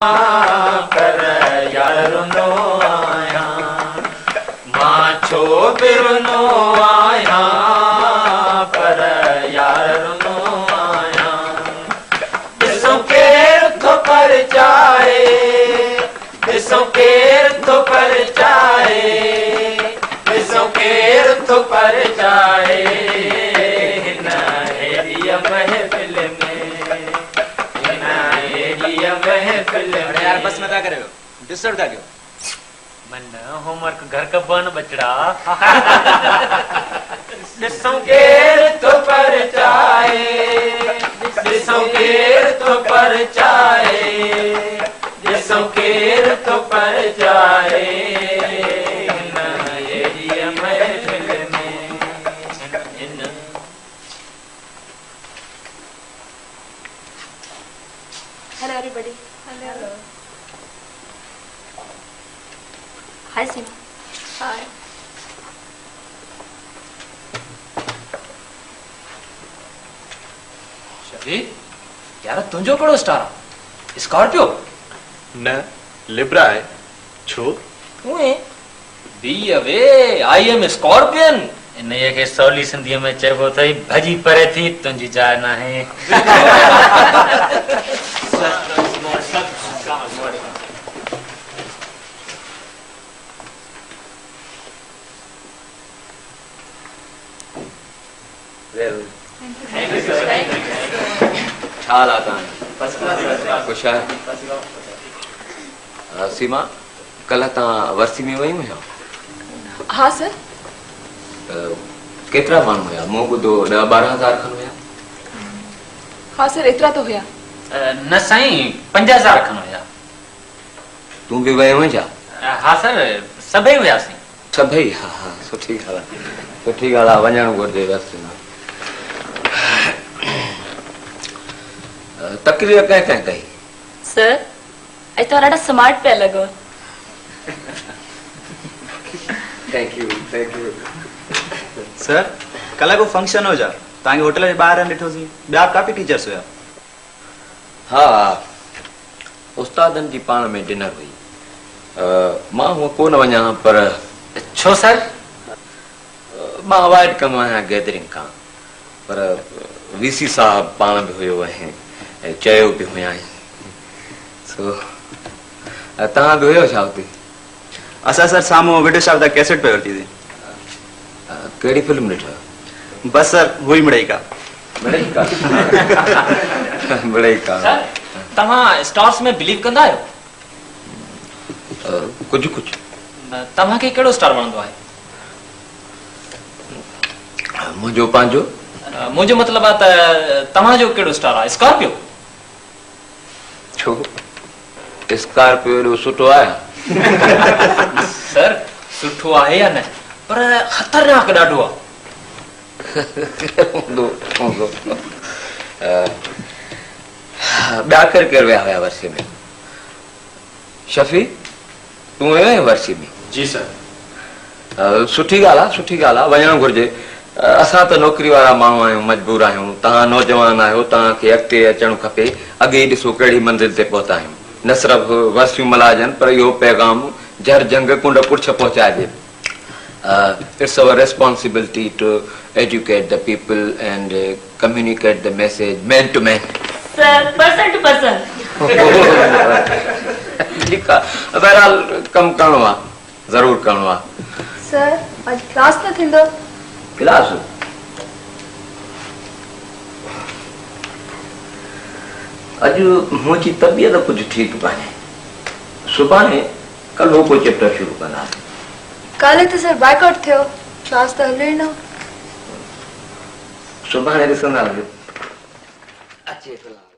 पर यार रुनो आया मां छो बिरुनो आया पर यार रुनो आया ॾिसो केर थो पर चाहे ॾिसो केर थो पर चाहे ॾिसो केर थो पर चाहे हिन हेड़ीअ महफ़िल में हिन हेड़ीअ महफ़िल में यार बस मत करो डिस्टर्ब था क्यों मन होमवर्क घर का बन बचड़ा ॾिसो केर थो पर चाहे ॾिसो केर थो पर चाहे ॾिसो केर थो पर चाहे हिन हेड़ीअ महफ़िल में हिन Hello everybody. Hello. Hi Seema. Hi. Shafi यार तुंहिंजो कहिड़ो स्टार आहे स्कॉर्पियो न लिब्रा है छो उहे बी अवे आई एम स्कॉर्पियन इन खे सवली सिंधीअ में चइबो अथई भॼी परे थी तुंहिंजी जाइ न आहे छा हाल आहे कुछ है सीमा कल तव्हां वर्सी में वई हुआ हाँ सर. केतिरा माण्हू हुया मूं ॿुधो 10-12,000 खनि हुया हाँ सर एतिरा तो हुया. न साईं 50,000 खनि हुया तूं बि वई हुई छा हा सर सभई हुयासीं सभई हा हा सुठी ॻाल्हि आहे वञणु घुरिजे रस्ते में तकरीर कंहिं कंहिं कई सर अॼु तव्हां ॾाढा स्मार्ट पिया लॻो. थैंक यू सर कल को फंक्शन हो जा तांगे होटल जे ॿाहिरि ॾिठो सी ॿिया काफ़ी टीचर्स हुया हा उस्तादनि जी पाण में डिनर हुई मां हूअं कोन वञा पर छो सर मां अवॉइड कंदो आहियां गैदरिंग खां पर वीसी साहब पाण बि हुयो ऐं चयो बि हुया सो तव्हां बि हुयो छा हुते असां सर साम्हूं वीडियो शॉप दा कैसेट पे वरिती थी कहिड़ी फिल्म ॾिठो बस सर हुई मिड़ई का सर तव्हां स्टार्स में बिलीव कंदा आहियो कुझु कुझु तव्हांखे कहिड़ो स्टार वणंदो आहे मुंहिंजो पंहिंजो मुंहिंजो मतिलबु आहे त तव्हांजो कहिड़ो स्टार आहे स्कॉर्पियो छो स्कॉर्पियो एॾो सुठो आहे सर सुठो आहे या न पर ख़तरनाक ॾाढो आहे ॿिया केरु विया हुया वर्सी में शफी तूं वियो आहीं वर्सी में जी सर सुठी ॻाल्हि आहे वञणु घुरिजे असां त नौकिरी वारा माण्हू आहियूं मजबूर आहियूं तव्हां नौजवान आहियो तव्हांखे अॻिते अचणु खपे अॻे ॾिसो कहिड़ी मंज़िल ते पहुता आहियूं न सिर्फ़ु वर्सियूं मल्हाइजनि पर इहो पैगाम जर जंग कुंड पुछ पहुचाइजे it's our responsibility to educate the people and communicate the message man to man Sir, person to person. ठीक आहे बहरहाल कमु करिणो आहे ज़रूरु करिणो आहे सर अॼु क्लास न थींदो. क्लास अॼु मुंहिंजी तबियत कुझु ठीकु कान्हे सुभाणे कल्ह को चैप्टर शुरू कंदासीं कल तो सर बाइकआउट थियो क्लास तो हले न. सुभाणे ॾिसंदासीं अचे फिलहाल